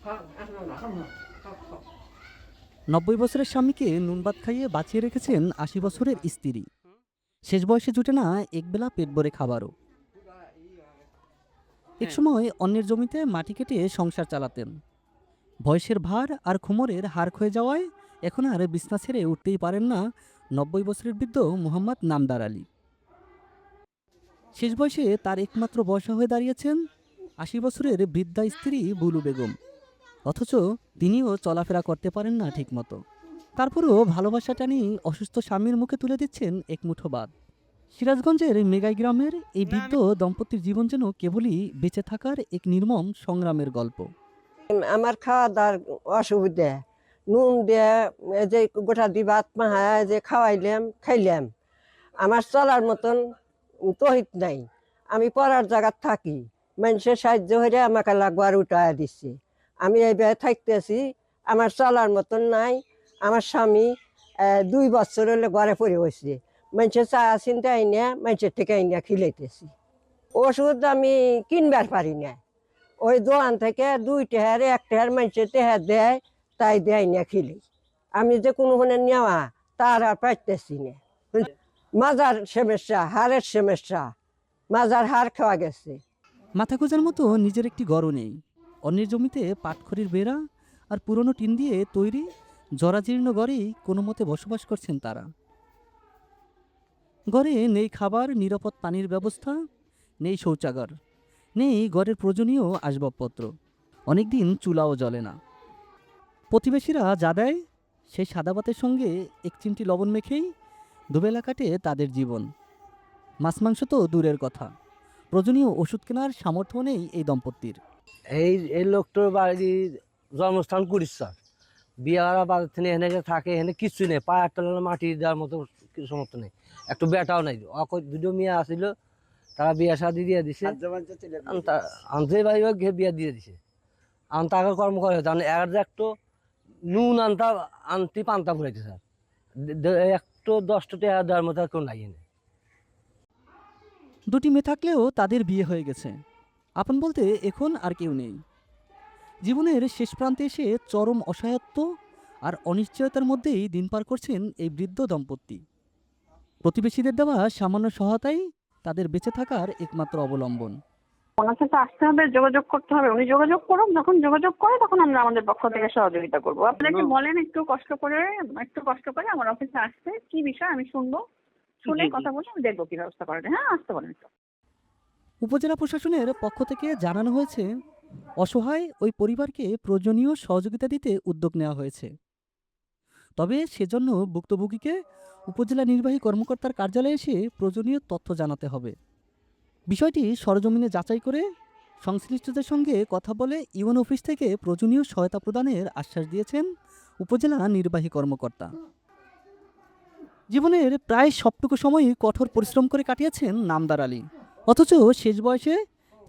90 বছরের স্বামীকে নুন ভাত খাইয়ে বাঁচিয়ে রেখেছেন 80 বছরের স্ত্রী। শেষ বয়সে জুটে না একবেলা পেট ভরে খাবারও। একসময় অন্যের জমিতে মাটি কেটে সংসার চালাতেন। বয়সের ভার আর খুমরের হাড় ক্ষয়ে যাওয়ায় এখন আর বিছনা ছেড়ে উঠতেই পারেন না 90 বছরের বৃদ্ধ মোহাম্মদ নামদার আলী। শেষ বয়সে তার একমাত্র ভরসা হয়ে দাঁড়িয়েছেন 80 বছরের বৃদ্ধা স্ত্রী বুলু বেগম। অথচ তিনিও চলাফেরা করতে পারেন না ঠিকমতো। তারপরও ভালোবাসা টানি অসুস্থ স্বামীর মুখে তুলে দিচ্ছেন এক মুঠো ভাত। সিরাজগঞ্জের মেগাই গ্রামের এই বৃদ্ধ দম্পতির জীবন যেন কেবলই বেঁচে থাকার এক নির্মম সংগ্রামের গল্প। আমার খাওয়া দাওয়ার অসুবিধা, নুন দিয়ে এই যে গোটা দি ভাত মাহায় যে খাওয়াইলাম খাইলাম, আমার চলার মতন তহিত নাই। আমি পড়ার জায়গায় থাকি, মানুষের সাহায্য হয়ে আমাকে লাগবার উঠায় দিচ্ছে। আমি এইভাবে থাকতেছি, আমার চলার মতন নাই। আমার স্বামী 2 বছর হলে ঘরে পড়ে হয়েছে, মানুষের চা চিন্তা আইনা মানুষের থেকে আইনা খিলাইতেছি। ওষুধ আমি কিনবার পারি না, ওই দোকান থেকে 2 টাকার 1 টাকার মানুষের টাকা দেয়, তাই দেয় না খিলি। আমি যে কোনোখানে নেওয়া তার আর পাইতেছি না। মাজার সমস্যা, হাড়ের সমস্যা, মাজার হাড় খাওয়া গেছে। মাথা গোঁজার মতো নিজের একটি ঘরও নেই। অন্যের জমিতে পাটখড়ির বেড়া আর পুরনো টিন দিয়ে তৈরি জরাজীর্ণ ঘরেই কোনো মতে বসবাস করছেন তারা। ঘরে নেই খাবার, নিরাপদ পানির ব্যবস্থা, নেই শৌচাগার, নেই ঘরের প্রয়োজনীয় আসবাবপত্র। অনেকদিন চুলাও জ্বলে না। প্রতিবেশীরা যা দেয় সেই সাদা ভাতের সঙ্গে 1 চিমটি লবণ মেখেই দুবেলা কাটে তাদের জীবন। মাছ মাংস তো দূরের কথা, প্রয়োজনীয় ওষুধ কেনার সামর্থ্য নেই এই দম্পতির। এই এই লোকটার বাড়ির জন্মস্থান কুড়িশ্বর। বিয়ারা বাজার থেকে এনে যে থাকে, এনে কিছু নেই, পায়ের তলার মাটি দেওয়ার মতো কিছু সমর্থ নেই, একটু বেটাও নাই। দুটো মেয়ে আসছিল, তারা বিয়া শাদি দিয়ে দিছে, আনতে ভাই বিয়া দিয়ে দিছে। আন তাকে কর্ম করে এর যে একটু নুন আনতে পান্তা ফুরাইতে স্যার, একটু 10টা টাকা দেওয়ার মতো কেউ নাই এনে। 2টি মেয়ে থাকলেও তাদের বিয়ে হয়ে গেছে। আপন বলতে এখন আর কেউ নেই। জীবনের শেষ প্রান্তে এসে চরম অসহায়ত্ব আর অনিশ্চয়তার মধ্যেই দিন পার করছেন এই বৃদ্ধ দম্পতি। প্রতিবেশীদের দেওয়া সামান্য সহায়তাই তাদের বেঁচে থাকার একমাত্র অবলম্বন। ওনার সাথে আসতে হবে, যোগাযোগ করতে হবে। উনি যোগাযোগ করুন, যখন যোগাযোগ করে তখন আমরা আমাদের পক্ষ থেকে সহযোগিতা করবো। আপনাকে বলেন একটু কষ্ট করে আমার অফিসে আসতে, কি বিষয় আমি শুনবো, শুনে কথা বলে আমি দেখবো কি ব্যবস্থা করা যায়। হ্যাঁ, আসতে বলেন একটু। উপজেলা প্রশাসনের পক্ষ থেকে জানানো হয়েছে অসহায় ওই পরিবারকে প্রয়োজনীয় সহযোগিতা দিতে উদ্যোগ নেওয়া হয়েছে। তবে সেজন্য ভুক্তভোগীকে উপজেলা নির্বাহী কর্মকর্তার কার্যালয়ে এসে প্রয়োজনীয় তথ্য জানাতে হবে। বিষয়টি সরজমিনে যাচাই করে সংশ্লিষ্টদের সঙ্গে কথা বলে ইউএন অফিস থেকে প্রয়োজনীয় সহায়তা প্রদানের আশ্বাস দিয়েছেন উপজেলা নির্বাহী কর্মকর্তা। জীবনের প্রায় সবটুকু সময়ই কঠোর পরিশ্রম করে কাটিয়েছেন নামদার আলী। অথচ শেষ বয়সে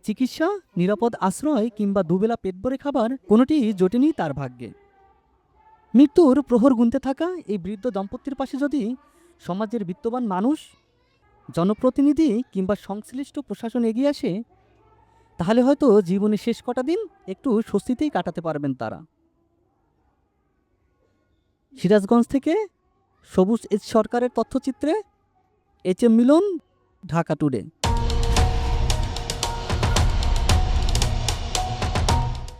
চিকিৎসা, নিরাপদ আশ্রয় কিংবা দুবেলা পেট ভরে খাবার কোনোটি জোটেনি তার ভাগ্যে। মৃত্যুর প্রহর গুনতে থাকা এই বৃদ্ধ দম্পতির পাশে যদি সমাজের বিত্তবান মানুষ, জনপ্রতিনিধি কিংবা সংশ্লিষ্ট প্রশাসন এগিয়ে আসে, তাহলে হয়তো জীবনের শেষ কটা দিন একটু স্বস্তিতেই কাটাতে পারবেন তারা। সিরাজগঞ্জ থেকে সবুজ এস সরকারের তথ্যচিত্রে HM মিলন, ঢাকা টুডে।